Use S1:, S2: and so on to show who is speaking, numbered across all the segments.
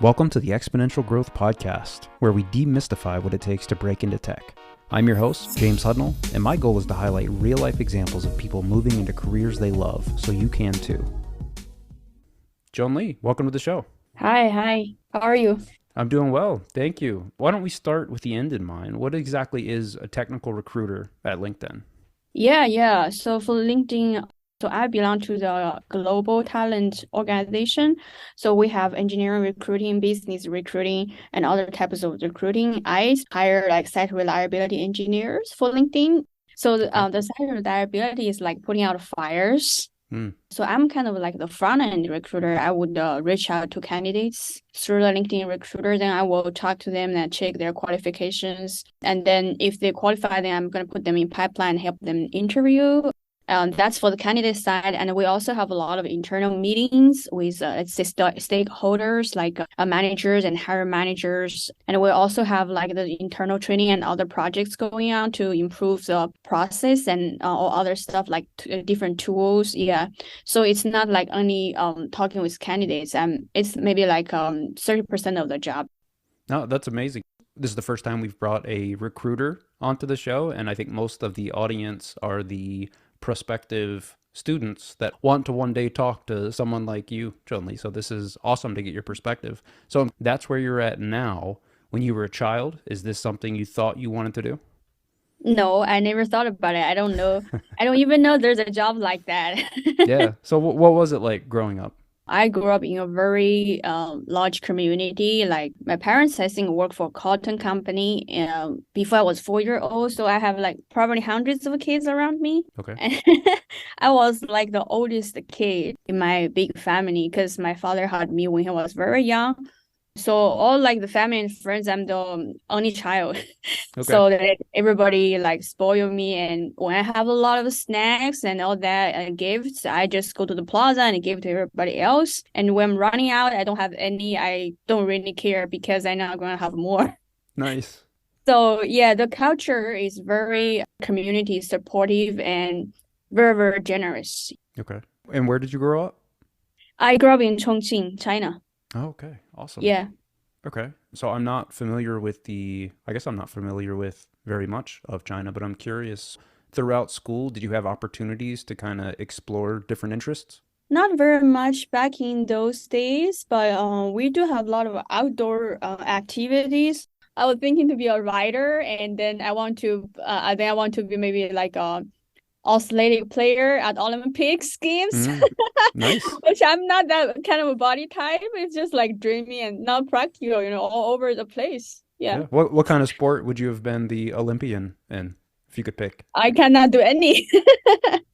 S1: Welcome to the Exponential Growth Podcast, where we demystify what it takes to break into tech. I'm your host, James Hudnall, and my goal is to highlight real-life examples of people moving into careers they love, so you can too. Joan Li, welcome to the show.
S2: Hi. How are you?
S1: I'm doing well, thank you. Why don't we start with the end in mind? What exactly is a technical recruiter at LinkedIn?
S2: Yeah. So for LinkedIn, I belong to the global talent organization. So we have engineering recruiting, business recruiting, and other types of recruiting. I hire like site reliability engineers for LinkedIn. So
S1: Okay.
S2: the site reliability is like putting out fires.
S1: Hmm.
S2: So I'm kind of like the front end recruiter. I would reach out to candidates through the LinkedIn recruiter. Then I will talk to them and check their qualifications. And then if they qualify, then I'm going to put them in pipeline, help them interview. That's for the candidate side. And we also have a lot of internal meetings with let's say stakeholders like managers and hiring managers. And we also have like the internal training and other projects going on to improve the process and all other stuff like different tools. Yeah. So it's not like only talking with candidates. It's maybe like 30% of the job.
S1: No, that's amazing. This is the first time we've brought a recruiter onto the show, and I think most of the audience are the prospective students that want to one day talk to someone like you, Joan Li. So this is awesome to get your perspective. So that's where you're at now. When you were a child, is this something you thought you wanted to do?
S2: No, I never thought about it. I don't know. I don't even know there's a job like that.
S1: Yeah. So what was it like growing up?
S2: I grew up in a very large community. Like my parents, I think, worked for a cotton company before I was 4 years old. So I have like probably hundreds of kids around me.
S1: Okay.
S2: And I was like the oldest kid in my big family because my father had me when he was very young. So all like the family and friends, I'm the only child.
S1: Okay.
S2: So that everybody like spoil me. And when I have a lot of snacks and all that gifts, I just go to the plaza and give to everybody else. And when I'm running out, I don't have any. I don't really care because I know I'm gonna have more.
S1: Nice.
S2: So yeah, the culture is very community supportive and very generous.
S1: Okay. And where did you grow up?
S2: I grew up in Chongqing, China.
S1: Oh, okay. Awesome.
S2: Yeah.
S1: Okay. So I'm not familiar with I guess I'm not familiar with very much of China, but I'm curious. Throughout school, did you have opportunities to kind of explore different interests?
S2: Not very much back in those days, but we do have a lot of outdoor activities. I was thinking to be a writer, and then I want to be maybe like a athletic player at Olympics games,
S1: Mm, nice.
S2: which I'm not that kind of a body type. It's just like dreamy and not practical, all over the place. Yeah,
S1: Yeah. What kind of sport would you have been the Olympian in if you could pick?
S2: I cannot do any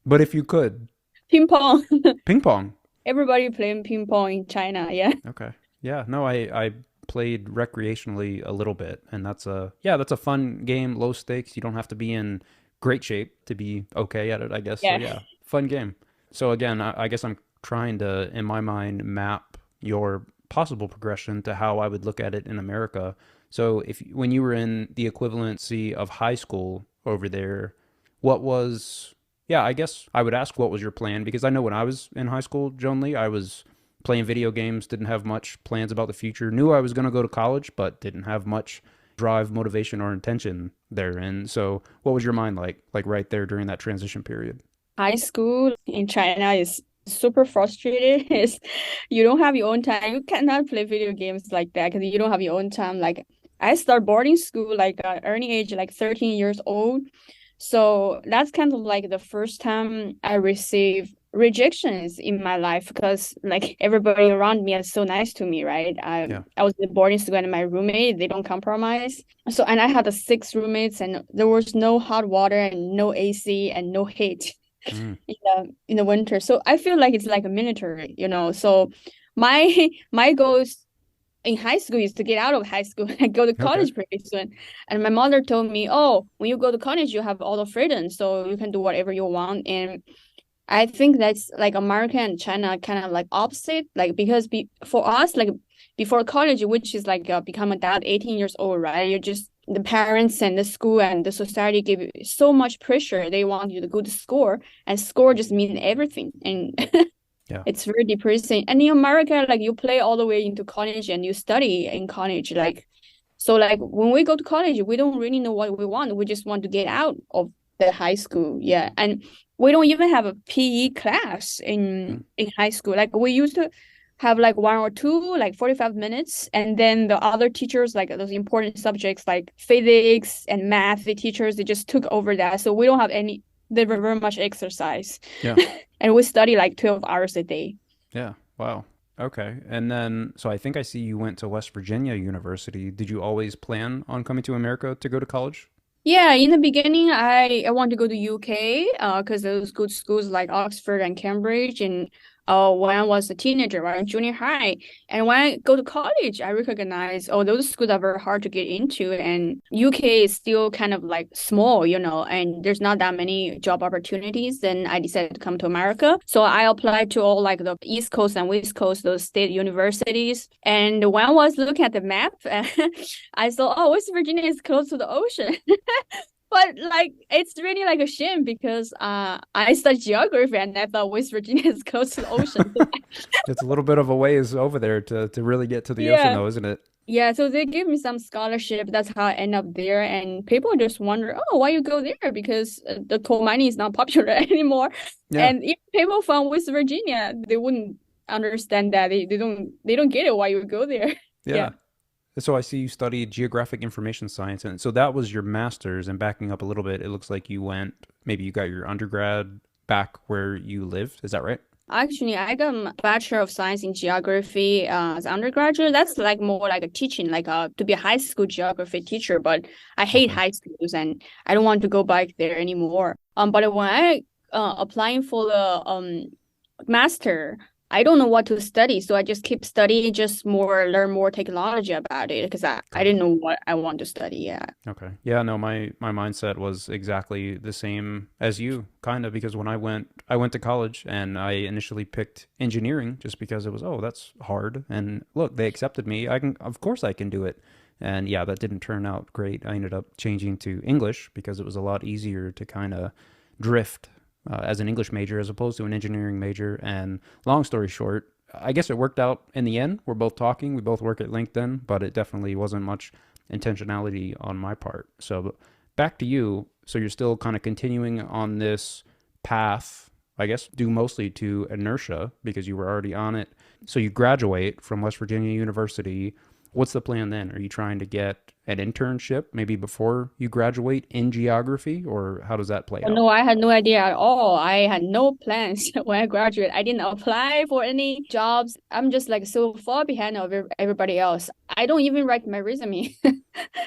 S1: But if you could,
S2: ping pong.
S1: ping pong.
S2: Everybody playing ping pong in China. Yeah.
S1: Okay. Yeah. No, I played recreationally a little bit, and that's a fun game, low stakes. You don't have to be in great shape to be okay at it, I guess. So
S2: Yeah.
S1: yeah, fun game. So again, I guess I'm trying to, in my mind, map your possible progression to how I would look at it in America. So if when you were in the equivalency of high school over there, what was, yeah, I guess I would ask what was your plan because I know when I was in high school, Joan Lee, I was playing video games, didn't have much plans about the future, knew I was going to go to college, but didn't have much drive, motivation, or intention therein. So what was your mind like right there during that transition period?
S2: High school in China is super frustrated. Is you don't have your own time. You cannot play video games like that because you don't have your own time. Like I start boarding school like at early age, like 13 years old. So that's kind of like the first time I receive rejections in my life because like everybody around me is so nice to me, right?
S1: Yeah.
S2: I was in boarding school and my roommate, they don't compromise. So and I had six roommates and there was no hot water and no AC and no heat
S1: Mm,
S2: in the winter. So I feel like it's like a military, So my my goal is in high school is to get out of high school and go to
S1: okay.
S2: college pretty soon. And my mother told me, "Oh, when you go to college, you have all the freedom, so you can do whatever you want." And I think that's like America and China kind of like opposite, like because for us, like before college, which is like become a dad, 18 years old, right? You just the parents and the school and the society give you so much pressure. They want you to go to school, and school just means everything. And
S1: Yeah.
S2: It's very depressing. And in America, like you play all the way into college and you study in college. Like, so like when we go to college, we don't really know what we want. We just want to get out of the high school. Yeah. And we don't even have a PE class
S1: Mm.
S2: in high school. Like we used to have like one or two, like 45 minutes. And then the other teachers, like those important subjects like physics and math, the teachers, they just took over that. So we don't have any, there were very much exercise.
S1: Yeah.
S2: And we study like 12 hours a day.
S1: Yeah. Wow. Okay. And then, so I think I see you went to West Virginia University. Did you always plan on coming to America to go to college?
S2: Yeah, in the beginning, I want to go to UK because those good schools like Oxford and Cambridge. And when I was a teenager, right, in junior high, and when I go to college, I recognize oh those schools are very hard to get into, and UK is still kind of like small, and there's not that many job opportunities. Then I decided to come to America, so I applied to all like the East Coast and West Coast, those state universities. And when I was looking at the map, I saw oh West Virginia is close to the ocean. But like it's really like a shame because I studied geography and I thought West Virginia is close to the ocean.
S1: It's a little bit of a ways over there to really get to the ocean,
S2: Yeah.
S1: though, isn't it?
S2: Yeah, so they give me some scholarship. That's how I end up there. And people just wonder, oh, why you go there? Because the coal mining is not popular anymore.
S1: Yeah.
S2: And if people from West Virginia, they wouldn't understand that. They don't get it why you go there. Yeah.
S1: Yeah. So I see you studied geographic information science, and so that was your master's. And backing up a little bit, it looks like you went, maybe you got your undergrad back where you lived. Is that right?
S2: Actually, I got a Bachelor of Science in Geography as undergraduate. That's like more like a teaching, like to be a high school geography teacher. But I hate
S1: Okay.
S2: high schools and I don't want to go back there anymore. But when I applying for the master, I don't know what to study, so I just keep studying, just more learn more technology about it because I
S1: Got it.
S2: didn't know what I want to study. Yeah.
S1: Okay. Yeah, no, my mindset was exactly the same as you, kind of, because when I went to college and I initially picked engineering just because it was, oh, that's hard. And look, they accepted me. Of course I can do it. And yeah, that didn't turn out great. I ended up changing to English because it was a lot easier to kind of drift as an English major as opposed to an engineering major. And long story short, I guess it worked out in the end. We're both talking. We both work at LinkedIn, but it definitely wasn't much intentionality on my part. So back to you. So you're still kind of continuing on this path, I guess, due mostly to inertia because you were already on it. So you graduate from West Virginia University. What's the plan then? Are you trying to get an internship maybe before you graduate in geography, or how does that play
S2: Oh,
S1: out?
S2: no, I had no idea at all. I had no plans when I graduated. I didn't apply for any jobs. I'm just like so far behind of everybody else. I don't even write my resume.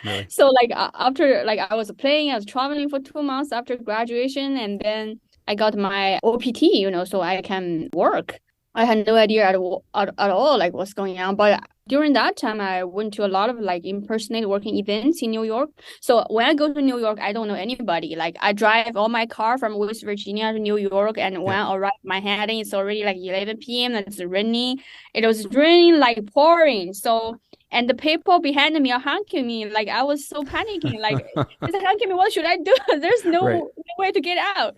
S1: Really?
S2: So like after like I was playing, I was traveling for 2 months after graduation, and then I got my OPT, so I can work. I had no idea at all like what's going on. But during that time, I went to a lot of like in-person networking events in New York. So when I go to New York, I don't know anybody. Like I drive all my car from West Virginia to New York, and when
S1: Yeah.
S2: I arrive in Manhattan, it's already like 11 p.m. and it's raining. It was raining like pouring. So and the people behind me are honking me. Like I was so panicking. Like it's like honking me. What should I do? There's
S1: Right.
S2: no way to get out.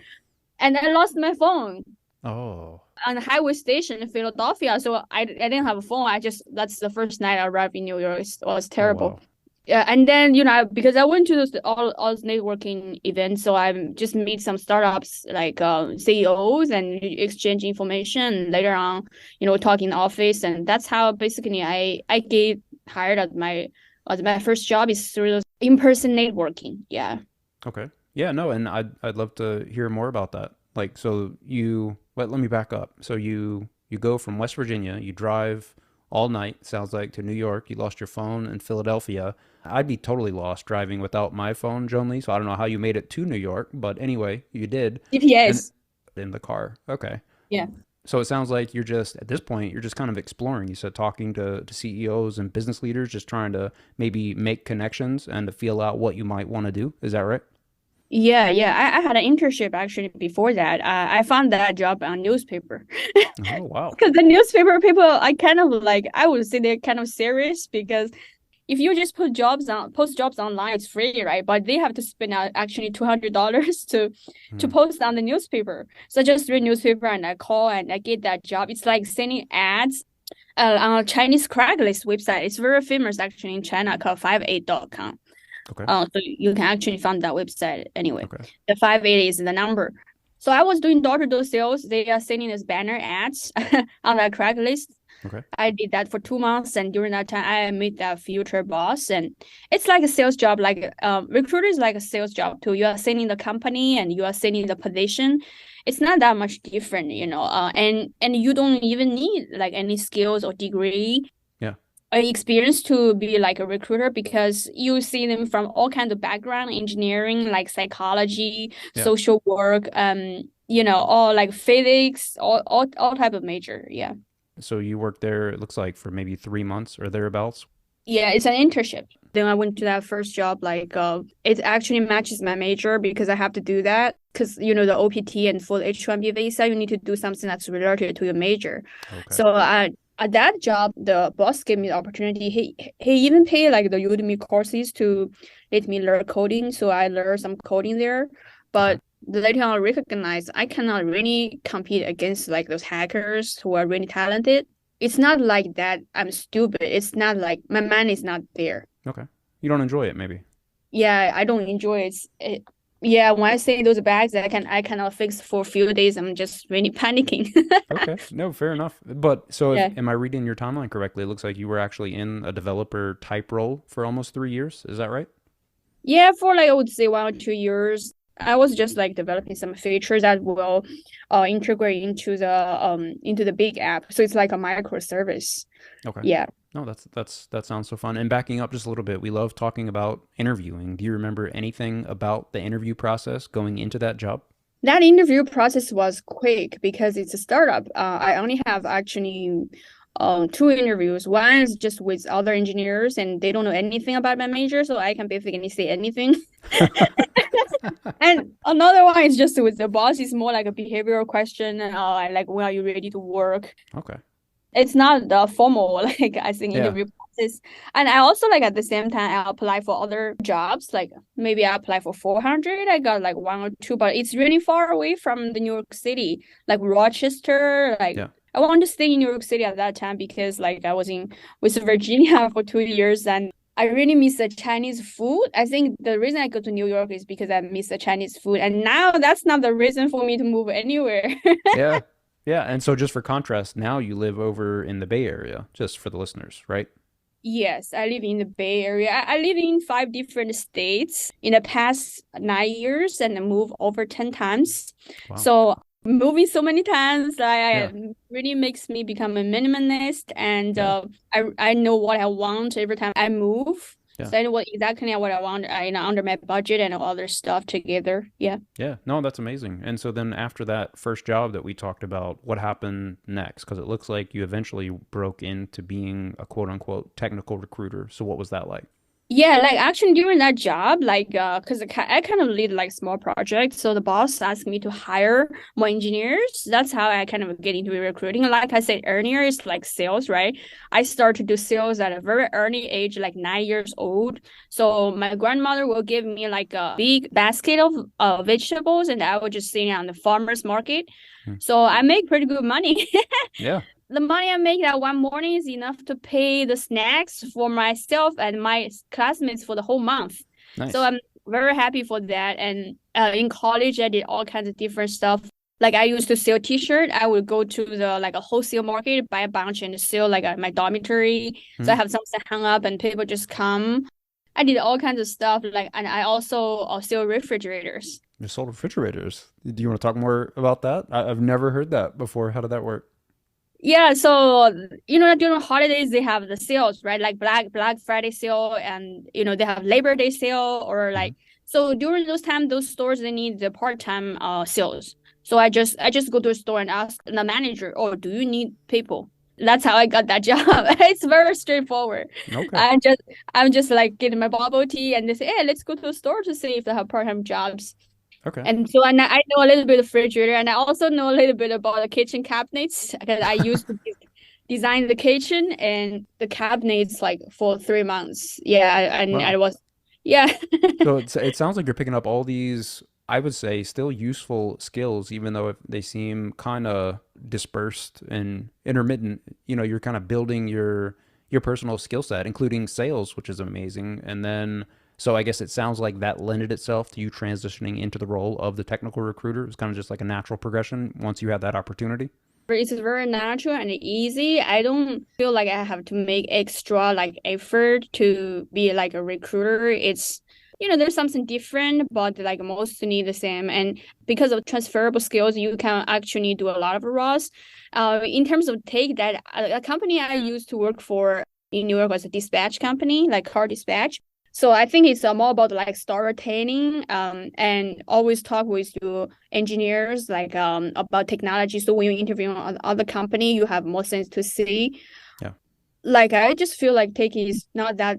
S2: And I lost my phone
S1: Oh,
S2: on the highway station in Philadelphia. So I didn't have a phone. That's the first night I arrived in New York. It was
S1: oh
S2: terrible.
S1: wow.
S2: Yeah, and then because I went to all networking events, so I just meet some startups like CEOs and exchange information. Later on, talk in the office, and that's how basically I get hired at my first job is through those in-person networking. Yeah.
S1: Okay. Yeah, no, and I'd love to hear more about that. Like, so let me back up. So you go from West Virginia, you drive all night, sounds like, to New York. You lost your phone in Philadelphia. I'd be totally lost driving without my phone, Joan Lee. So I don't know how you made it to New York, but anyway, you did. And
S2: GPS.
S1: in the car. Okay.
S2: Yeah.
S1: So it sounds like you're just at this point, you're just kind of exploring. You said talking to CEOs and business leaders, just trying to maybe make connections and to feel out what you might want to do. Is that right?
S2: Yeah, yeah. I had an internship actually before that. I found that job on newspaper.
S1: Oh, wow.
S2: Because the newspaper people, I kind of like, I would say they're kind of serious because if you just post jobs online, it's free, right? But they have to spend out actually $200 to
S1: Hmm.
S2: post on the newspaper. So I just read newspaper and I call and I get that job. It's like sending ads on a Chinese Craigslist website. It's very famous actually in China called 58.com.
S1: Okay.
S2: So you can actually find that website anyway.
S1: Okay.
S2: The 58 is the number. So I was doing door-to-door sales. They are sending us banner ads on that Craigslist.
S1: Okay.
S2: I did that for 2 months, and during that time, I met that future boss, and it's like a sales job. Like recruiter is like a sales job too. You are selling the company, and you are selling the position. It's not that much different, you know. And you don't even need like any skills or degree
S1: Yeah.
S2: experience to be like a recruiter because you see them from all kinds of background, engineering, like psychology,
S1: Yeah.
S2: social work, all like physics, all type of major. Yeah.
S1: So you worked there, it looks like, for maybe 3 months or thereabouts.
S2: Yeah, it's an internship. Then I went to that first job, like it actually matches my major because I have to do that. Because the OPT and for the H-1B visa, you need to do something that's related to your major.
S1: Okay.
S2: So at that job, the boss gave me the opportunity. He even paid like the Udemy courses to let me learn coding. So I learned some coding there.
S1: Okay.
S2: But later on, I recognized I cannot really compete against like those hackers who are really talented. It's not like that I'm stupid. It's not like my mind is not there.
S1: Okay. You don't enjoy it, maybe.
S2: Yeah, I don't enjoy it. Yeah, when I say those bags I cannot fix for a few days, I'm just really panicking.
S1: Okay. No, fair enough. But so if
S2: Yeah.
S1: am I reading your timeline correctly? It looks like you were actually in a developer type role for almost 3 years. Is that right?
S2: Yeah, for like I would say 1 or 2 years, I was just like developing some features that will integrate into the big app. So it's like a microservice.
S1: Okay.
S2: Yeah.
S1: No, that sounds so fun. And backing up just a little bit, we love talking about interviewing. Do you remember anything about the interview process going into that job?
S2: That interview process was quick because it's a startup. I only have actually two interviews. One is just with other engineers and they don't know anything about my major, so I can basically say anything. And another one is just with the boss. It's more like a behavioral question. Like when are you ready to work?
S1: Okay.
S2: It's not the formal like I think
S1: Yeah.
S2: interview process. And I also like at the same time I apply for other jobs. Like maybe I apply for 400. I got like one or two, but it's really far away from the New York City, like Rochester. Like
S1: Yeah.
S2: I wanted to stay in New York City at that time because like I was in West Virginia for 2 years and I really miss the Chinese food. I think the reason I go to New York is because I miss the Chinese food. And now that's not the reason for me to move anywhere.
S1: Yeah. Yeah. And so just for contrast, now you live over in the Bay Area, just for the listeners, right?
S2: Yes, I live in the Bay Area. I live in 5 different states in the past 9 years and I moved over 10 times.
S1: Wow.
S2: So moving so many times
S1: Yeah.
S2: really makes me become a minimalist and
S1: Yeah.
S2: I know what I want every time I move.
S1: Yeah.
S2: So I know exactly what I want, under my budget and all other stuff together. Yeah.
S1: Yeah, no, that's amazing. And so then after that first job that we talked about, what happened next? Because it looks like you eventually broke into being a quote unquote technical recruiter. So what was that like?
S2: Yeah, like actually during that job, like because I kind of lead like small projects, so the boss asked me to hire more engineers. That's how I kind of get into recruiting. Like I said earlier, it's like sales, right? I started to do sales at a very early age, like 9 years old. So my grandmother will give me like a big basket of vegetables, and I would just sit on the farmer's market.
S1: Hmm.
S2: So I make pretty good money.
S1: Yeah,
S2: The money I make that one morning is enough to pay the snacks for myself and my classmates for the whole month. So
S1: nice.
S2: I'm very happy for that. And in college, I did all kinds of different stuff. Like I used to sell T-shirt. I would go to the like a wholesale market, buy a bunch, and sell like at my dormitory. So
S1: Hmm.
S2: I have something hung up, and people just come. I did all kinds of stuff. Like, and I also sell refrigerators.
S1: You sold refrigerators. Do you want to talk more about that? I've never heard that before. How did that work?
S2: Yeah, so during the holidays they have the sales, right? Like Black Friday sale, and they have Labor Day sale, or
S1: Hmm.
S2: like so during those time, those stores they need the part-time sales. So I just go to a store and ask the manager, "Oh, do you need people?" That's how I got that job. It's very straightforward.
S1: Okay.
S2: I just I'm just like getting my bubble tea, and they say, "Hey, let's go to the store to see if they have part-time jobs."
S1: Okay.
S2: And so I know a little bit of refrigerator, and I also know a little bit about the kitchen cabinets because I used to design the kitchen and the cabinets like for 3 months. Yeah, and I
S1: Wow.
S2: was, yeah.
S1: So it sounds like you're picking up all these, I would say, still useful skills, even though if they seem kind of dispersed and intermittent. You're kind of building your personal skill set, including sales, which is amazing. And then, so I guess it sounds like that lended itself to you transitioning into the role of the technical recruiter. It's kind of just like a natural progression once you had that opportunity.
S2: It's very natural and easy. I don't feel like I have to make extra like effort to be like a recruiter. There's something different, but like mostly the same. And because of transferable skills, you can actually do a lot of roles. In terms of take that, a company I used to work for in New York was a dispatch company, like car dispatch. So I think it's more about like storytelling, and always talk with your engineers like about technology. So when you interview on other company, you have more things to see.
S1: Yeah.
S2: Like I just feel like tech is not that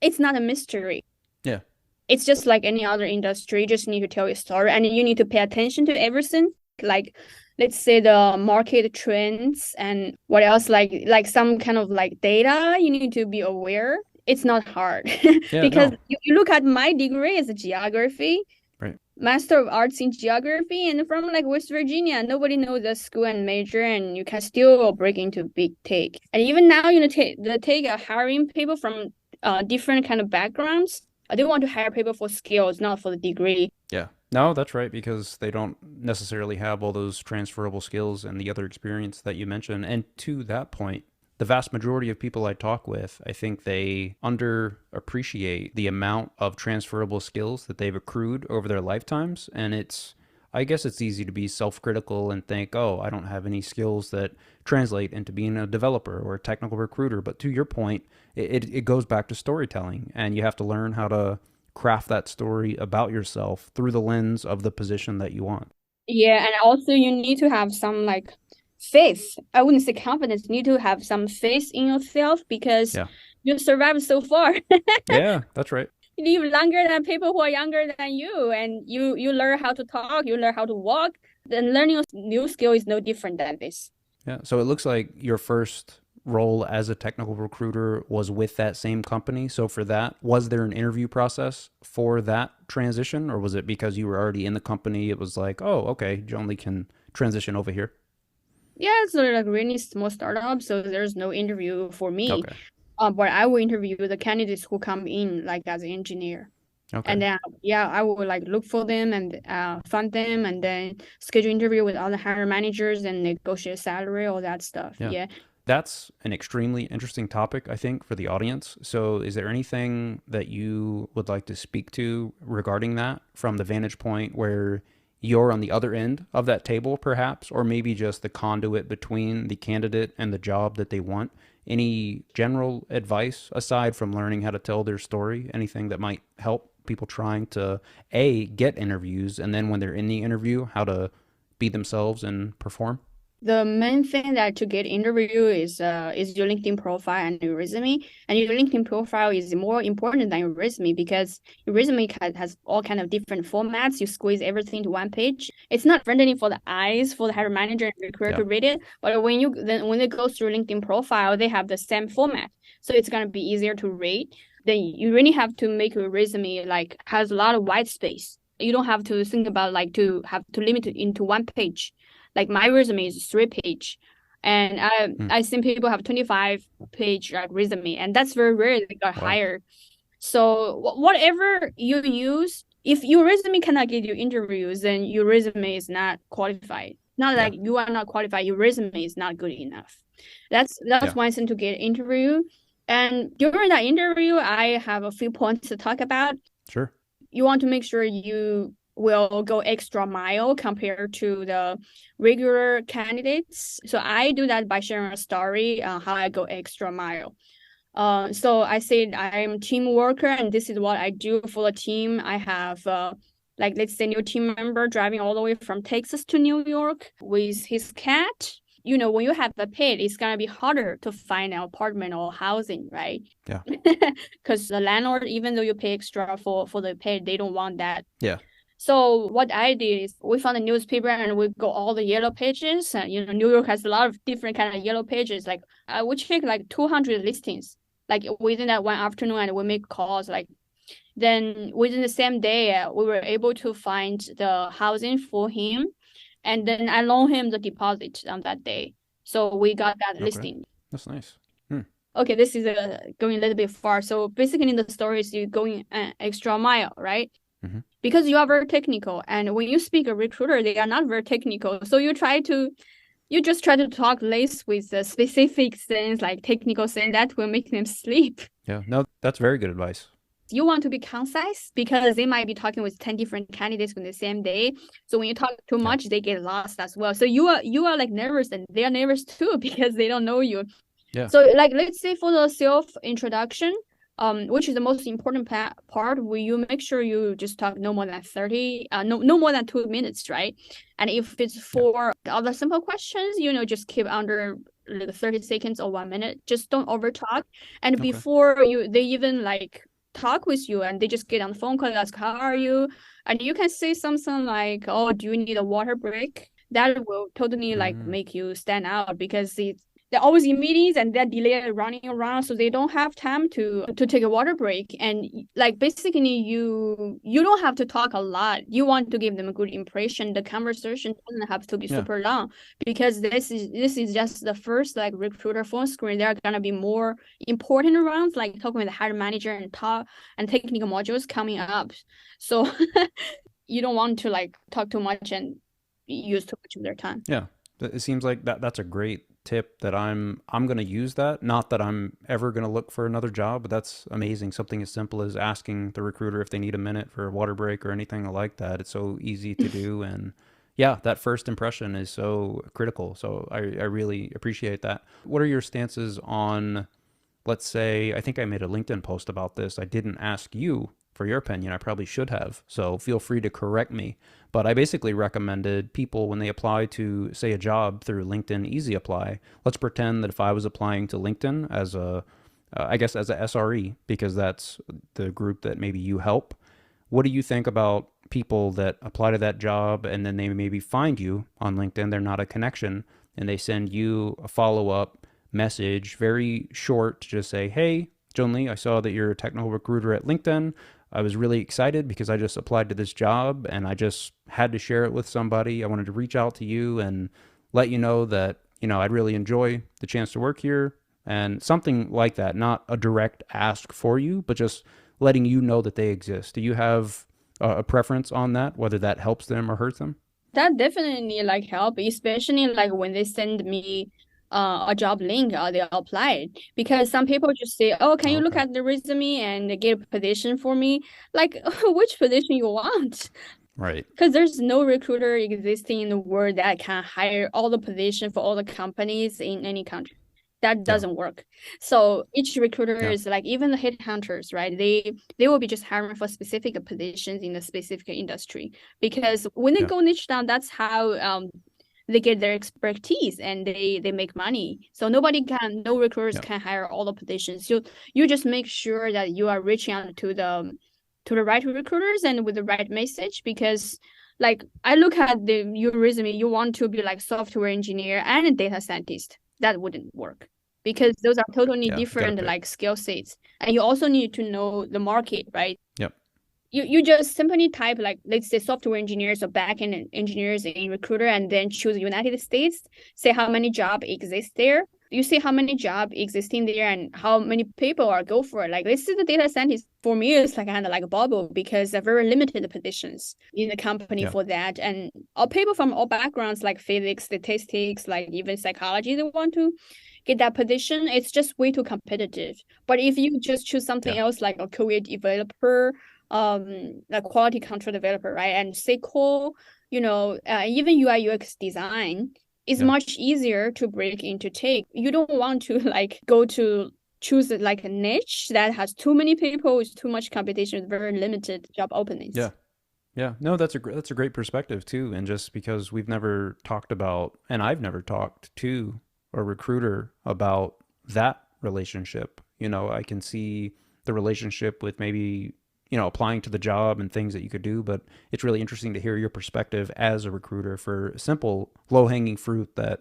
S2: it's not a mystery.
S1: Yeah.
S2: It's just like any other industry. You just need to tell your story and you need to pay attention to everything. Like let's say the market trends and what else like some kind of like data you need to be aware. It's not hard
S1: Yeah.
S2: because
S1: No.
S2: you look at my degree is geography,
S1: Right.
S2: Master of Arts in Geography, and from like West Virginia, nobody knows the school and major, and you can still break into big tech. And even now, the tech are hiring people from different kind of backgrounds. They want to hire people for skills, not for the degree.
S1: Yeah. No, that's right, because they don't necessarily have all those transferable skills and the other experience that you mentioned. And to that point, the vast majority of people I talk with, I think they underappreciate the amount of transferable skills that they've accrued over their lifetimes. And I guess it's easy to be self critical and think, oh, I don't have any skills that translate into being a developer or a technical recruiter. But to your point, it goes back to storytelling, and you have to learn how to craft that story about yourself through the lens of the position that you want.
S2: Yeah, and also you need to have some like faith. I wouldn't say confidence. You need to have some faith in yourself because
S1: Yeah.
S2: you survived so far.
S1: Yeah, that's right.
S2: You live longer than people who are younger than you, and you learn how to talk, you learn how to walk. Then learning a new skill is no different than this.
S1: Yeah. So it looks like your first role as a technical recruiter was with that same company. So for that, was there an interview process for that transition, or was it because you were already in the company? It was like, oh, okay, Joan Li can transition over here.
S2: Yeah, so like really small startup, so there's no interview for me.
S1: Okay.
S2: But I will interview the candidates who come in like as an engineer.
S1: Okay.
S2: And then yeah, I will like look for them and find them and then schedule interview with other hiring managers and negotiate salary, all that stuff.
S1: Yeah.
S2: Yeah.
S1: That's an extremely interesting topic, I think, for the audience. So, is there anything that you would like to speak to regarding that from the vantage point where you're on the other end of that table, perhaps, or maybe just the conduit between the candidate and the job that they want? Any general advice aside from learning how to tell their story? Anything that might help people trying to, A, get interviews, and then when they're in the interview, how to be themselves and perform?
S2: The main thing that to get interview is your LinkedIn profile and your resume. And your LinkedIn profile is more important than your resume because your resume has all kind of different formats. You squeeze everything to one page. It's not friendly for the eyes for the hiring manager and recruiter
S1: Yeah.
S2: to read it. But when they go through LinkedIn profile, they have the same format, so it's gonna be easier to read. Then you really have to make your resume like has a lot of white space. You don't have to think about like to have to limit it into one page. Like my resume is 3 page, and
S1: Hmm.
S2: I think people have 25 page like resume, and that's very rare they got
S1: Wow.
S2: hired. So whatever you use, if your resume cannot get you interviews, then your resume is not qualified. Not
S1: Yeah.
S2: like you are not qualified, your resume is not good enough. That's
S1: Yeah.
S2: one thing to get interview. And during that interview, I have a few points to talk about.
S1: Sure.
S2: You want to make sure you will go extra mile compared to the regular candidates. So I do that by sharing a story how I go extra mile. So I said I'm team worker and this is what I do for the team. I have like let's say new team member driving all the way from Texas to New York with his cat. When you have a pet, it's gonna be harder to find an apartment or housing, right?
S1: Yeah.
S2: Because the landlord, even though you pay extra for the pet, they don't want that.
S1: Yeah.
S2: So what I did is we found a newspaper and we go all the yellow pages. New York has a lot of different kind of yellow pages. Like we check like 200 listings, like within that one afternoon, and we make calls. Like then within the same day, we were able to find the housing for him, and then I loan him the deposit on that day. So we got that
S1: Okay.
S2: listing.
S1: That's nice. Hmm.
S2: Okay, this is going a little bit far. So basically, in the story is you going an extra mile, right?
S1: Hmm.
S2: Because you are very technical, and when you speak a recruiter, they are not very technical. So you just try to talk less with the specific things like technical things that will make them sleep.
S1: Yeah. No, that's very good advice.
S2: You want to be concise because they might be talking with 10 different candidates in the same day. So when you talk too
S1: Yeah.
S2: much, they get lost as well. So you are like nervous and they are nervous too because they don't know you.
S1: Yeah.
S2: So like let's say for the self introduction, which is the most important part, where you make sure you just talk no more than 30, no more than 2 minutes, right? And if it's
S1: Yeah.
S2: for the other simple questions, just keep under like 30 seconds or 1 minute. Just don't over talk. And
S1: Okay.
S2: before they even like talk with you and they just get on the phone call, ask how are you? And you can say something like, oh, do you need a water break? That will totally like
S1: Mm.
S2: make you stand out because they're always in meetings and they're delayed running around, so they don't have time to take a water break. And like basically you don't have to talk a lot. You want to give them a good impression. The conversation doesn't have to be
S1: Yeah.
S2: super long because this is just the first like recruiter phone screen. There are gonna be more important rounds like talking with the hiring manager and talk and technical modules coming up. So you don't want to like talk too much and use too much of their time.
S1: Yeah. It seems like that's a great tip that I'm going to use that. Not that I'm ever going to look for another job, but that's amazing. Something as simple as asking the recruiter if they need a minute for a water break or anything like that. It's so easy to do, and yeah, that first impression is so critical. So I really appreciate that. What are your stances on, let's say, I think I made a LinkedIn post about this. I didn't ask you for your opinion. I probably should have. So feel free to correct me. But I basically recommended people when they apply to, say, a job through LinkedIn Easy Apply. Let's pretend that if I was applying to LinkedIn as I guess as a SRE, because that's the group that maybe you help. What do you think about people that apply to that job and then they maybe find you on LinkedIn? They're not a connection and they send you a follow up message, very short, to just say, hey, Joan Li, I saw that you're a technical recruiter at LinkedIn. I was really excited because I just applied to this job and I just had to share it with somebody. I wanted to reach out to you and let you know that, I'd really enjoy the chance to work here and something like that. Not a direct ask for you, but just letting you know that they exist. Do you have a preference on that, whether that helps them or hurts them?
S2: That definitely like help, especially like when they send me a job link or they apply because some people just say, "Oh, can
S1: Oh,
S2: you look
S1: okay.
S2: at the resume and get a position for me?" Like, which position you want?
S1: Right.
S2: Because there's no recruiter existing in the world that can hire all the position for all the companies in any country. That
S1: Yeah.
S2: doesn't work. So each recruiter
S1: Yeah.
S2: is like even the headhunters, right? They will be just hiring for specific positions in the specific industry because when they
S1: Yeah.
S2: go niche down, that's how they get their expertise and they make money. So no recruiters
S1: Yeah.
S2: can hire all the positions. You just make sure that you are reaching out to the right recruiters and with the right message because like I look at your resume, you want to be like software engineer and a data scientist. That wouldn't work because those are totally
S1: Yeah. You got to
S2: different
S1: pick.
S2: like skill sets. And you also need to know the market, right?
S1: Yep.
S2: You just simply type like let's say software engineers or backend engineers in recruiter and then choose United States, say how many job exist there. You see how many job existing there and how many people are go for it. Like this is the data scientist for me is like kind of like a bubble because there are very limited positions in the company
S1: Yeah.
S2: for that. And all people from all backgrounds like physics, statistics, like even psychology, they want to get that position. It's just way too competitive. But if you just choose something
S1: Yeah.
S2: else like a career developer, like quality control developer, right? And SQL, even UI UX design is
S1: Yeah.
S2: much easier to break into take. You don't want to like go to choose like a niche that has too many people with too much competition with very limited job
S1: Yeah.
S2: openings.
S1: Yeah. No, that's a great perspective too. And just because we've never talked about, and I've never talked to a recruiter about that relationship, I can see the relationship with maybe applying to the job and things that you could do, but it's really interesting to hear your perspective as a recruiter for simple low-hanging fruit that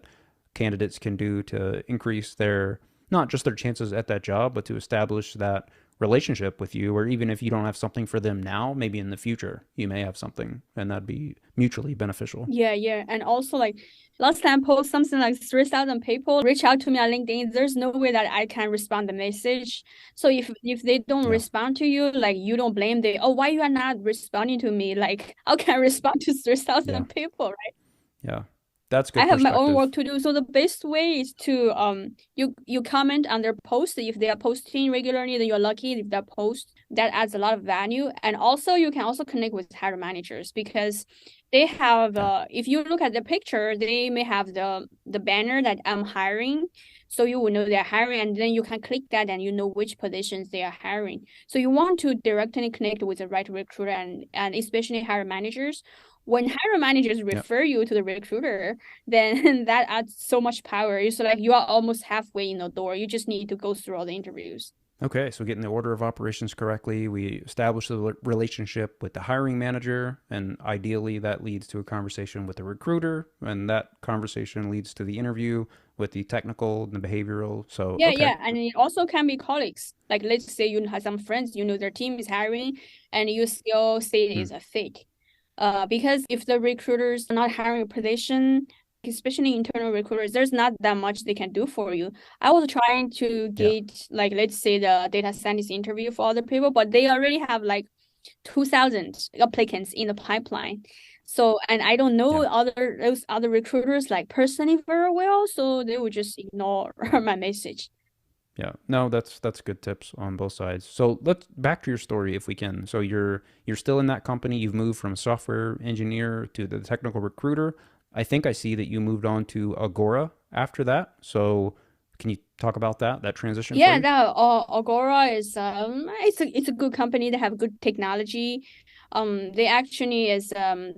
S1: candidates can do to increase their not just their chances at that job, but to establish that relationship with you, or even if you don't have something for them now, maybe in the future you may have something, and that'd be mutually beneficial.
S2: Yeah, yeah. And also like last time I post something like 3,000 people reach out to me on LinkedIn. There's no way that I can respond the message. So if they don't
S1: Yeah,
S2: respond to you, like you don't blame them. Oh, why you are not responding to me? Like how can I respond to
S1: yeah,
S2: 3,000 people, right?
S1: yeah. That's
S2: I
S1: good
S2: have my own
S1: perspective.
S2: work to do. So the best way is to you comment on their post. If they are posting regularly, then you're lucky. If they post, that adds a lot of value. And also you can also connect with hiring managers because they have
S1: Yeah,
S2: if you look at the picture, they may have the banner that I'm hiring. So you will know they're hiring, and then you can click that and you know which positions they are hiring. So you want to directly connect with the right recruiter and especially hiring managers. When hiring managers
S1: yeah.
S2: refer you to the recruiter, then that adds so much power. It's like you are almost halfway in the door. You just need to go through all the interviews.
S1: Okay, so getting the order of operations correctly, we establish the relationship with the hiring manager, and ideally that leads to a conversation with the recruiter, and that conversation leads to the interview with the technical and the behavioral. So,
S2: Yeah,
S1: okay.
S2: yeah. And it also can be colleagues. Like let's say you have some friends, you know their team is hiring and you still say it
S1: Hmm.
S2: is a fake. Because if the recruiters are not hiring a position, especially internal recruiters, there's not that much they can do for you. I was trying to
S1: Yeah,
S2: get like let's say the data scientist interview for other people, but they already have like 2,000 applicants in the pipeline. So, and I don't know
S1: yeah.
S2: those other recruiters like personally very well, so they would just ignore my message.
S1: Yeah, no, that's good tips on both sides. So let's back to your story if we can. So you're still in that company. You've moved from a software engineer to the technical recruiter. I think I see that you moved on to Agora after that. So can you talk about that transition for
S2: Yeah,
S1: you?
S2: that Agora is it's a good company. They have good technology. They actually is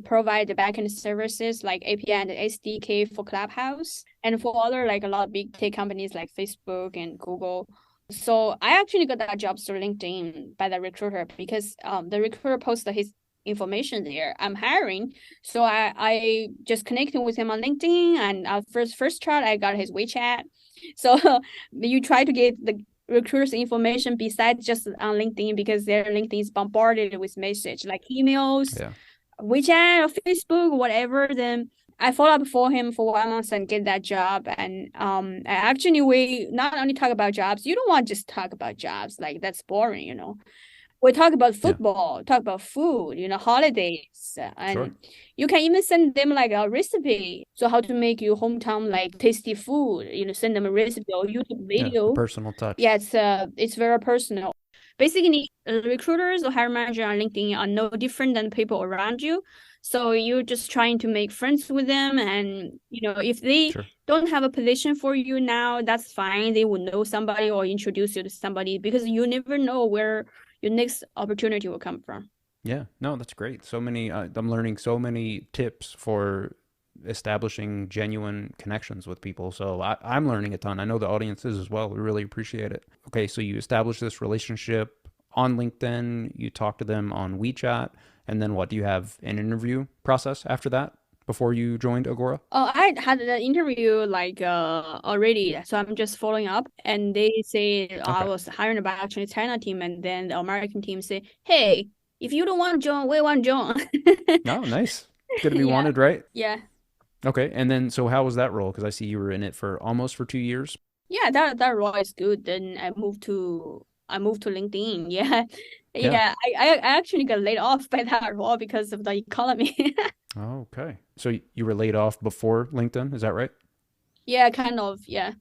S2: provide the backend services like API and SDK for Clubhouse and for other like a lot of big tech companies like Facebook and Google. So I actually got that job through LinkedIn by the recruiter because the recruiter posted his information there. I'm hiring, so I just connected with him on LinkedIn and first chat I got his WeChat. So you try to get the recruiters information besides just on LinkedIn because their LinkedIn is bombarded with message like emails,
S1: Yeah,
S2: WeChat or Facebook, whatever. Then I follow up for him for 1 month and get that job. And actually we not only talk about jobs, you don't want to just talk about jobs, like that's boring, you know. We talk about
S1: yeah,
S2: football, talk about food, you know, holidays,
S1: sure.
S2: and you can even send them like a recipe. So how to make your hometown like tasty food, you know, send them a recipe or YouTube
S1: Yeah, the
S2: video.
S1: personal
S2: Yeah,
S1: touch.
S2: it's very personal. Basically, recruiters or hiring manager on LinkedIn are no different than people around you. So you're just trying to make friends with them, and you know, if they
S1: Sure.
S2: don't have a position for you now, that's fine. They will know somebody or introduce you to somebody because you never know where your next opportunity will come from.
S1: Yeah, no, that's great. So many, I'm learning so many tips for establishing genuine connections with people. So I'm learning a ton. I know the audience is as well. We really appreciate it. Okay, so you establish this relationship on LinkedIn, you talk to them on WeChat, and then what? Do you have an interview process after that before you joined Agora?
S2: Oh, I had an interview like already, so I'm just following up. And they say I
S1: Okay.
S2: was hired by actually China team, and then the American team say, "Hey, if you don't want to join, we want to join."
S1: Oh, nice. It's good to be
S2: Yeah,
S1: wanted, right?
S2: yeah,
S1: Okay, and then so how was that role? Because I see you were in it for almost for 2 years.
S2: yeah. That role is good. Then I moved to LinkedIn. Yeah,
S1: Yeah.
S2: yeah. I actually got laid off by that role because of the economy.
S1: Oh, okay. So you were laid off before LinkedIn, is that right?
S2: Yeah, kind of. Yeah.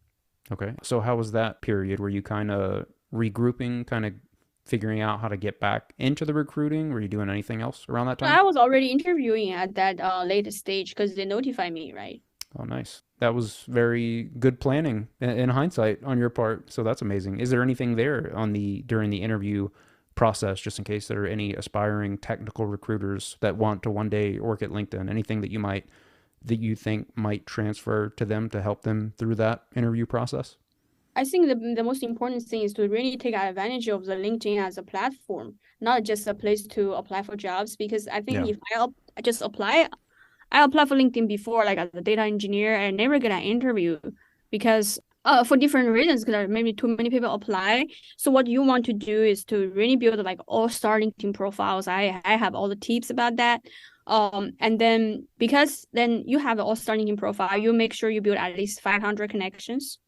S1: Okay. So how was that period? Were you kind of regrouping, kind of figuring out how to get back into the recruiting? Were you doing anything else around that time?
S2: I was already interviewing at that later stage because they notify me, right?
S1: Oh, nice. That was very good planning in hindsight on your part. So that's amazing. Is there anything there on the during the interview process, just in case there are any aspiring technical recruiters that want to one day work at LinkedIn? Anything that you think might transfer to them to help them through that interview process?
S2: I think the most important thing is to really take advantage of the LinkedIn as a platform, not just a place to apply for jobs. Because I think
S1: Yeah.
S2: if I just apply, I applied for LinkedIn before, like as a data engineer, and never get an interview because for different reasons, because maybe too many people apply. So what you want to do is to really build like all-star LinkedIn profiles. I have all the tips about that. And then because then you have an all-star LinkedIn profile, you make sure you build at least 500 connections.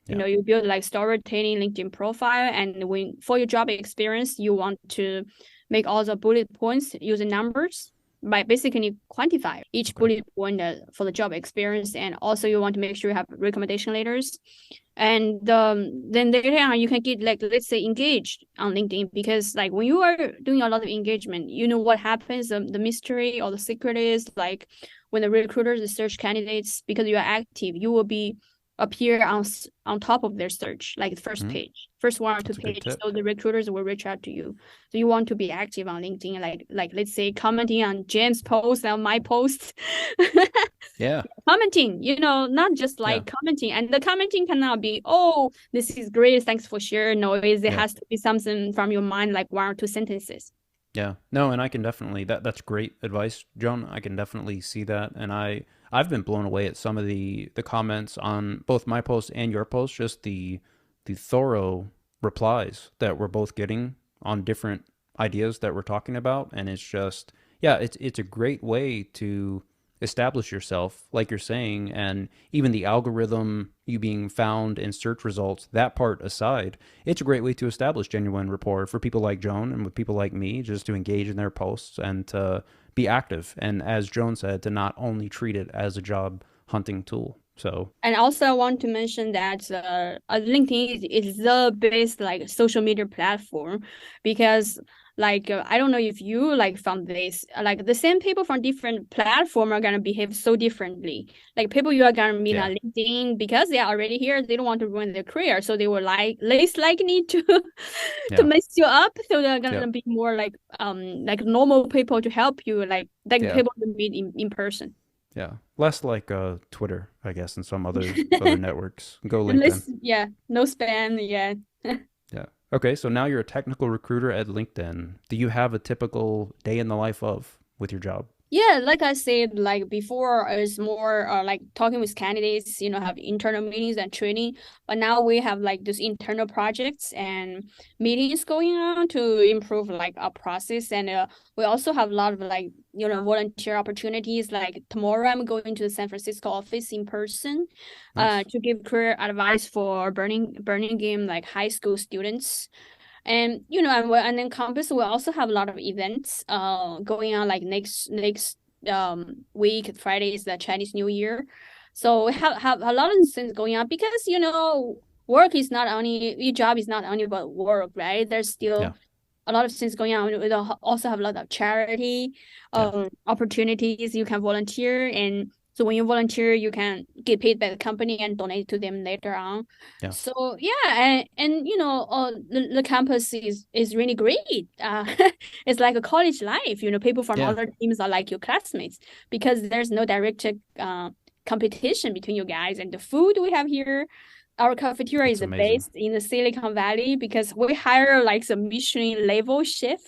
S1: Yeah.
S2: You build like storytelling LinkedIn profile, and when for your job experience, you want to make all the bullet points using numbers by basically quantify each
S1: Okay.
S2: bullet point for the job experience, and also you want to make sure you have recommendation letters, and then later on you can get like let's say engaged on LinkedIn, because like when you are doing a lot of engagement, you know what happens. The mystery or the secret is like when the recruiters search candidates, because you are active, you will be appear on top of their search, like the first
S1: Hmm.
S2: page, first one or two
S1: That's a good
S2: page,
S1: tip.
S2: so the recruiters will reach out to you. So you want to be active on LinkedIn, like let's say commenting on James' post and my post.
S1: Yeah.
S2: Commenting, not just
S1: Yeah.
S2: like commenting. And the commenting cannot be, oh, this is great, thanks for sharing. No, it
S1: Yeah.
S2: has to be something from your mind, like one or two sentences.
S1: Yeah. No, and I can definitely that's great advice, Joan. I can definitely see that. And I've been blown away at some of the comments on both my post and your post, just the thorough replies that we're both getting on different ideas that we're talking about. And it's just yeah, it's a great way to establish yourself, like you're saying, and even the algorithm, you being found in search results, that part aside, it's a great way to establish genuine rapport for people like Joan and with people like me, just to engage in their posts and to be active. And as Joan said, to not only treat it as a job hunting tool. So,
S2: And also, I want to mention that LinkedIn is the best like social media platform, because like I don't know if you like found this, like the same people from different platform are gonna behave so differently. Like people you are gonna meet
S1: yeah,
S2: on LinkedIn, because they are already here, they don't want to ruin their career, so they were like less likely to to
S1: yeah,
S2: mess you up. So they're
S1: yep,
S2: gonna be more like normal people to help you, like
S1: yeah,
S2: people to meet in person.
S1: yeah. Less like Twitter, I guess, and some other networks. Go LinkedIn.
S2: Unless, yeah, no spam, yeah.
S1: Yeah. Okay, so now you're a technical recruiter at LinkedIn. Do you have a typical day in the life of with your job?
S2: Yeah, like I said, like before, it's more like talking with candidates, have internal meetings and training. But now we have like these internal projects and meetings going on to improve like our process. And we also have a lot of like, volunteer opportunities. Like tomorrow, I'm going to the San Francisco office in person,
S1: Nice.
S2: to give career advice for burning game like high school students. And and then campus we also have a lot of events going on, like next week. Friday is the Chinese New Year. So we have a lot of things going on, because work is not only your job is not only about work, right? There's
S1: Yeah.
S2: still a lot of things going on. We also have a lot of charity
S1: Yeah.
S2: opportunities you can volunteer, and so when you volunteer, you can get paid by the company and donate to them later on.
S1: Yeah.
S2: So yeah, and the campus is really great. It's like a college life. People from
S1: Yeah.
S2: other teams are like your classmates, because there's no direct competition between you guys. And the food we have here, our cafeteria
S1: It's
S2: is
S1: amazing.
S2: based in the Silicon Valley, because we hire like some Michelin level chef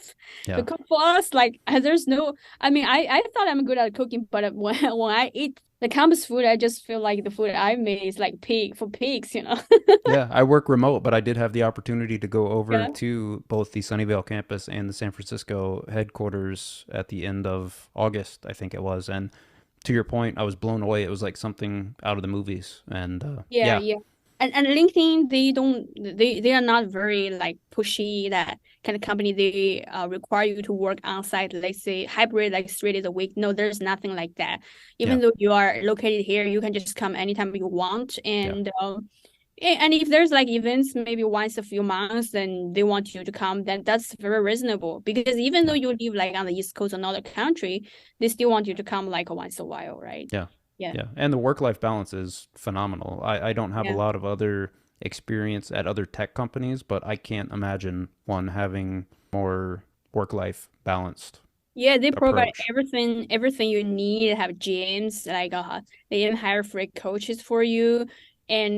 S2: to
S1: Yeah.
S2: cook for us. Like there's no, I mean, I thought I'm good at cooking, but when I eat the campus food, I just feel like the food I made is like pig for pigs.
S1: Yeah, I work remote, but I did have the opportunity to go over
S2: Yeah.
S1: to both the Sunnyvale campus and the San Francisco headquarters at the end of August, I think it was. And to your point, I was blown away. It was like something out of the movies. And
S2: Yeah,
S1: yeah,
S2: yeah. And LinkedIn, they are not very like pushy, that kind of company. They require you to work on site, let's say hybrid, like 3 days a week. No, there's nothing like that.
S1: yeah,
S2: Even though you are located here, you can just come anytime you want.
S1: yeah,
S2: And if there's like events maybe once a few months, then they want you to come, then that's very reasonable. Because even though
S1: yeah,
S2: you live like on the East Coast, another country, they still want you to come like once a while, right?
S1: yeah,
S2: Yeah.
S1: yeah. And the work-life balance is phenomenal. I don't have a
S2: Yeah.
S1: lot of other experience at other tech companies, but I can't imagine one having more work-life balanced
S2: Yeah, they provide
S1: approach.
S2: everything you need. Have gyms, like they even hire free coaches for you. And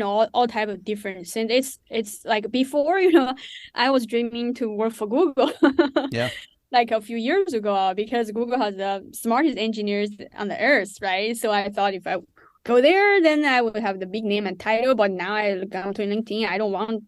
S2: all type of different things. It's like before, I was dreaming to work for Google
S1: Yeah.
S2: like a few years ago because Google has the smartest engineers on the earth, right? So I thought if I go there, then I would have the big name and title. But now I look down to LinkedIn, I don't want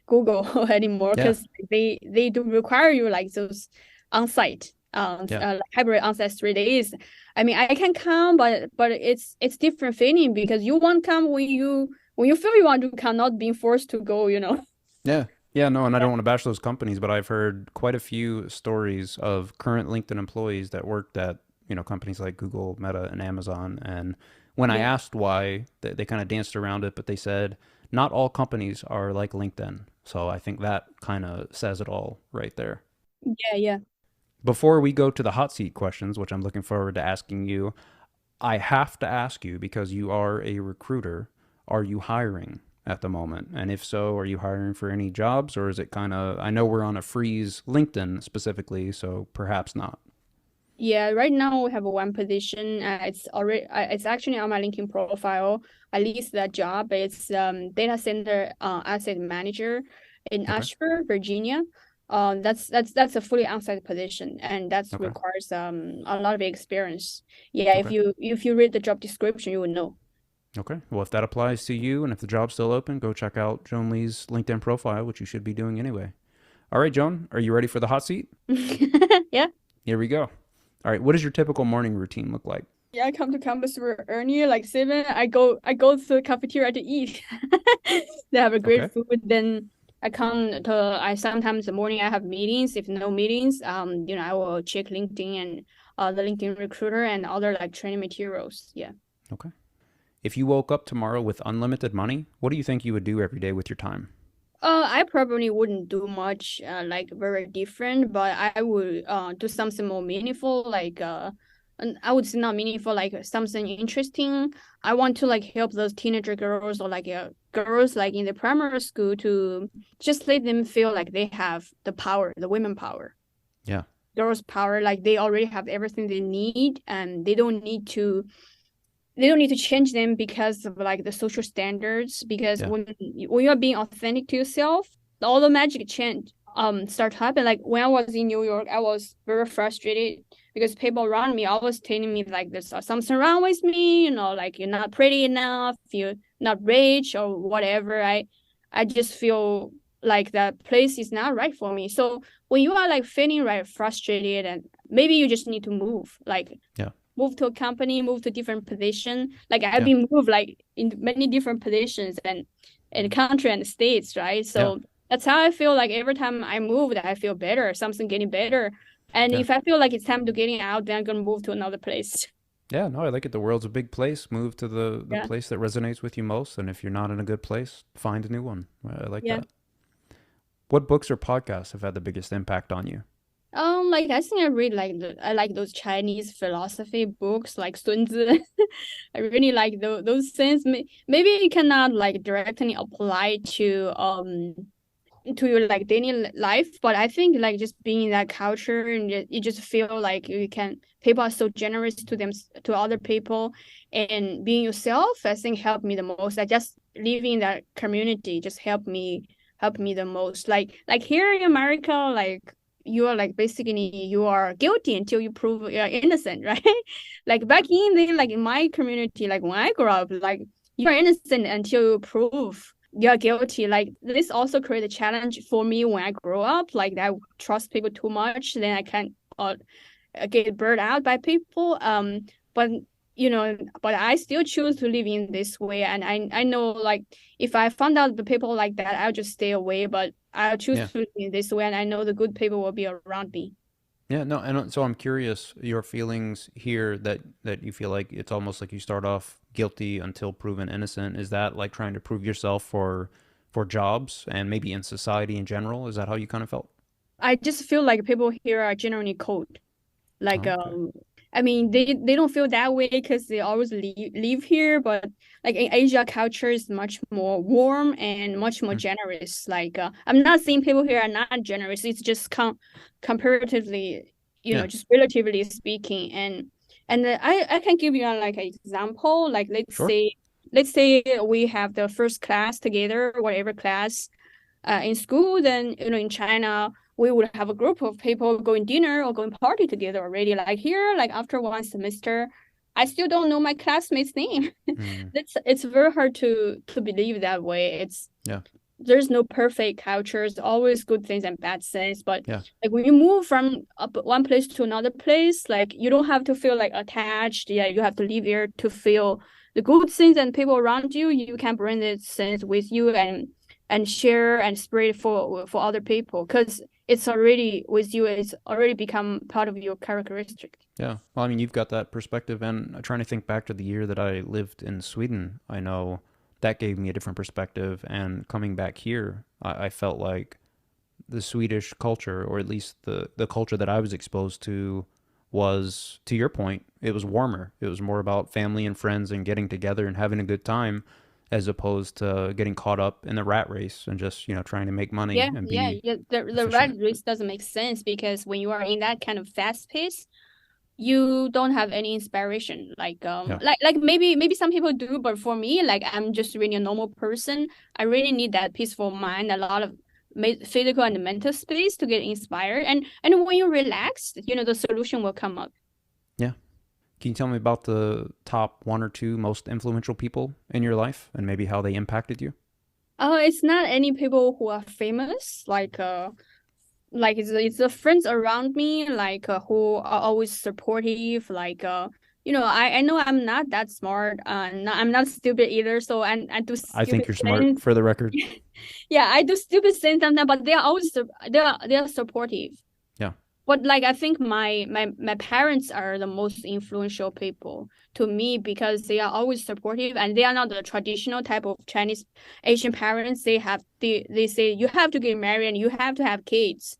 S2: Google anymore
S1: Yeah.
S2: because they do require you like those on-site
S1: Yeah.
S2: like hybrid on-site 3 days. I mean, I can come, but it's different feeling because you want to come when you feel you want to come, not being forced to go.
S1: Yeah. Yeah, no, and I don't want to bash those companies, but I've heard quite a few stories of current LinkedIn employees that worked at, companies like Google, Meta, and Amazon. And when I
S2: Yeah,
S1: asked why, they kind of danced around it, but they said not all companies are like LinkedIn. So I think that kind of says it all right there.
S2: yeah, yeah.
S1: Before we go to the hot seat questions, which I'm looking forward to asking you, I have to ask you because you are a recruiter. Are you hiring at the moment? And if so, are you hiring for any jobs or is it kind of, I know we're on a freeze LinkedIn specifically, so perhaps not.
S2: Yeah, right now we have one position. It's actually on my LinkedIn profile. At least that job. It's data center asset manager in
S1: Okay.
S2: Ashburn, Virginia. That's a fully on-site position, and that
S1: Okay.
S2: requires a lot of experience. Yeah, if
S1: Okay.
S2: you read the job description, you will know.
S1: Okay. Well, if that applies to you and if the job's still open, go check out Joan Lee's LinkedIn profile, which you should be doing anyway. All right, Joan, are you ready for the hot seat?
S2: Yeah.
S1: Here we go. All right. What does your typical morning routine look like?
S2: Yeah, I come to campus very early, like 7. I go to the cafeteria to eat. They have a great
S1: Okay.
S2: food. Then I sometimes the morning I have meetings. If no meetings, I will check LinkedIn and the LinkedIn recruiter and other like training materials. Yeah.
S1: Okay. If you woke up tomorrow with unlimited money, what do you think you would do every day with your time?
S2: I probably wouldn't do much like very different, but I would do something more meaningful, like and I would say not meaningful, like something interesting. I want to like help those teenager girls or like girls like in the primary school to just let them feel like they have the power, the women power,
S1: Yeah.
S2: girls power, like they already have everything they need and they don't need to change them because of like the social standards because
S1: Yeah.
S2: when you're being authentic to yourself, all the magic change start to happen. Like when I was in New York, I was very frustrated because people around me always telling me like there's something wrong with me, like you're not pretty enough, you're not rich or whatever. I just feel like that place is not right for me. So when you are like feeling right frustrated and maybe you just need to move, like
S1: Yeah.
S2: move to a company, move to different position. Like I've
S1: Yeah.
S2: been moved like in many different positions and in country and states, right?
S1: Yeah.
S2: So that's how I feel like every time I moved, I feel better, something getting better. And
S1: Yeah.
S2: if I feel like it's time to getting out, then I'm gonna move to another place.
S1: Yeah, no, I like it. The world's a big place. Move to the
S2: Yeah.
S1: place that resonates with you most. And if you're not in a good place, find a new one. I like
S2: Yeah.
S1: that. What books or podcasts have had the biggest impact on you?
S2: Like I think I like those Chinese philosophy books like Sun Tzu. I really like those things. Maybe you cannot like directly apply to your like daily life, but I think like just being in that culture and you just feel like you can people are so generous to them to other people and being yourself I think helped me the most. I just living in that community just helped me the most. Like here in America, like you are like basically you are guilty until you prove you're innocent, right? Like back in my community, like when I grew up, like you are innocent until you prove you're guilty. Like this also create a challenge for me when I grow up. Like I trust people too much, then I can get burned out by people. But but I still choose to live in this way, and I know like if I found out the people like that, I'll just stay away. But I'll choose
S1: Yeah.
S2: to live in this way, and I know the good people will be around me.
S1: Yeah, no, and so I'm curious your feelings here that you feel like it's almost like you start off guilty until proven innocent. Is that like trying to prove yourself for jobs and maybe in society in general? Is that how you kind of felt?
S2: I just feel like people here are genuinely cold. Like
S1: Okay.
S2: I mean they don't feel that way because they always live here, but like in Asia culture is much more warm and much more
S1: Hmm.
S2: generous. Like I'm not saying people here are not generous, it's just comparatively,
S1: Yeah.
S2: just relatively speaking. And I can give you like an example. Like let's
S1: Sure.
S2: say let's say we have the first class together, whatever class in school, then in China we would have a group of people going dinner or going party together already. Like here, like after one semester, I still don't know my classmates' name.
S1: Mm,
S2: It's very hard to believe that way.
S1: yeah.
S2: There's no perfect cultures, always good things and bad things. But
S1: Yeah.
S2: like when you move from one place to another place, like you don't have to feel like attached. Yeah, you have to live here to feel the good things and people around you. You can bring these things with you and share and spread it for other people because it's already with you. It's already become part of your characteristic.
S1: Yeah. Well, I mean, you've got that perspective, and trying to think back to the year that I lived in Sweden, I know that gave me a different perspective. And coming back here, I felt like the Swedish culture, or at least the culture that I was exposed to, was, to your point, it was warmer. It was more about family and friends and getting together and having a good time, as opposed to getting caught up in the rat race and just, trying to make money
S2: Yeah,
S1: and
S2: yeah,
S1: be
S2: yeah. The rat
S1: efficient.
S2: race doesn't make sense because when you are in that kind of fast pace, you don't have any inspiration.
S1: Yeah.
S2: Like maybe some people do, but for me, like I'm just really a normal person. I really need that peaceful mind, a lot of physical and mental space to get inspired. And when you relax, the solution will come up.
S1: Yeah. Can you tell me about the top one or two most influential people in your life and maybe how they impacted you?
S2: It's not any people who are famous, like it's the friends around me who are always supportive I know I'm not that smart I'm not stupid either so I do
S1: I think
S2: stupid
S1: you're smart,
S2: things.
S1: for the record.
S2: Yeah, I do stupid things sometimes but they are always they are supportive.
S1: Yeah.
S2: But like I think my parents are the most influential people to me because they are always supportive and they are not the traditional type of Chinese Asian parents. They say you have to get married and you have to have kids.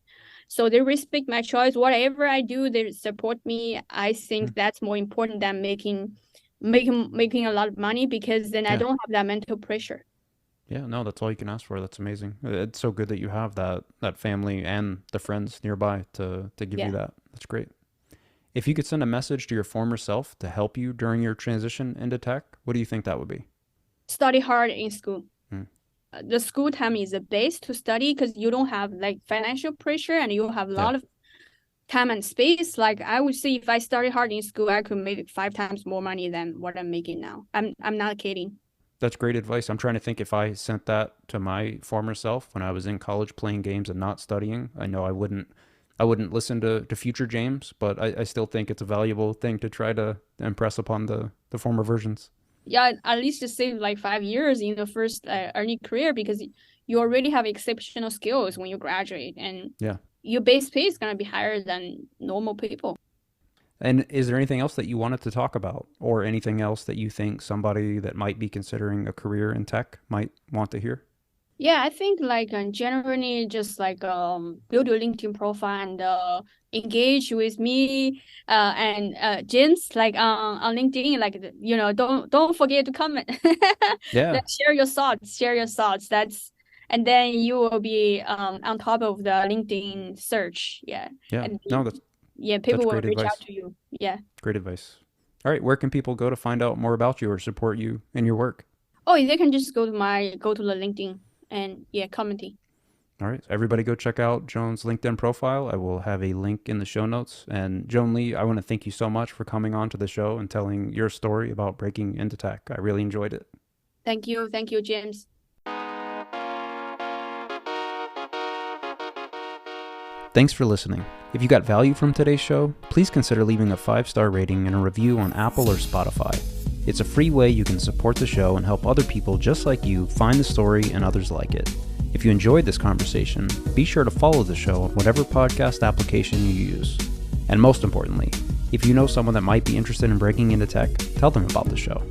S2: So they respect my choice. Whatever I do, they support me. I
S1: Hmm.
S2: think that's more important than making a lot of money because then I
S1: Yeah.
S2: don't have that mental pressure.
S1: Yeah, no, that's all you can ask for. That's amazing. It's so good that you have that family and the friends nearby to give you
S2: Yeah.
S1: that. That's great. If you could send a message to your former self to help you during your transition into tech, what do you think that would be?
S2: Study hard in school.
S1: Hmm.
S2: The school time is the base to study because you don't have like financial pressure and you have a
S1: Yeah,
S2: lot of time and space. Like I would say if I studied hard in school, I could make 5 times more money than what I'm making now. I'm not kidding.
S1: that's great advice. I'm trying to think if I sent that to my former self when I was in college playing games and not studying. I know I wouldn't listen to future James, but I still think it's a valuable thing to try to impress upon the former versions.
S2: Yeah, at least to save like 5 years in the first early career because you already have exceptional skills when you graduate and
S1: Yeah.
S2: your base pay is gonna be higher than normal people.
S1: And is there anything else that you wanted to talk about, or anything else that you think somebody that might be considering a career in tech might want to hear?
S2: Yeah, I think like generally just like build your LinkedIn profile and engage with me and James like on LinkedIn like don't forget to comment.
S1: Yeah.
S2: Then share your thoughts. That's and then you will be on top of the LinkedIn search. Yeah.
S1: Yeah.
S2: And
S1: No, that's
S2: yeah,
S1: that's
S2: people will
S1: great
S2: reach out
S1: advice.
S2: to you. Yeah.
S1: Great advice. All right, where can people go to find out more about you or support you in your work?
S2: Oh, they can just go to the LinkedIn and yeah, commenting.
S1: All right, so everybody go check out Joan's LinkedIn profile. I will have a link in the show notes. And Joan Li, I want to thank you so much for coming on to the show and telling your story about breaking into tech. I really enjoyed it.
S2: Thank you, James.
S1: Thanks for listening. If you got value from today's show, please consider leaving a 5-star rating and a review on Apple or Spotify. It's a free way you can support the show and help other people just like you find the story and others like it. If you enjoyed this conversation, be sure to follow the show on whatever podcast application you use. And most importantly, if you know someone that might be interested in breaking into tech, tell them about the show.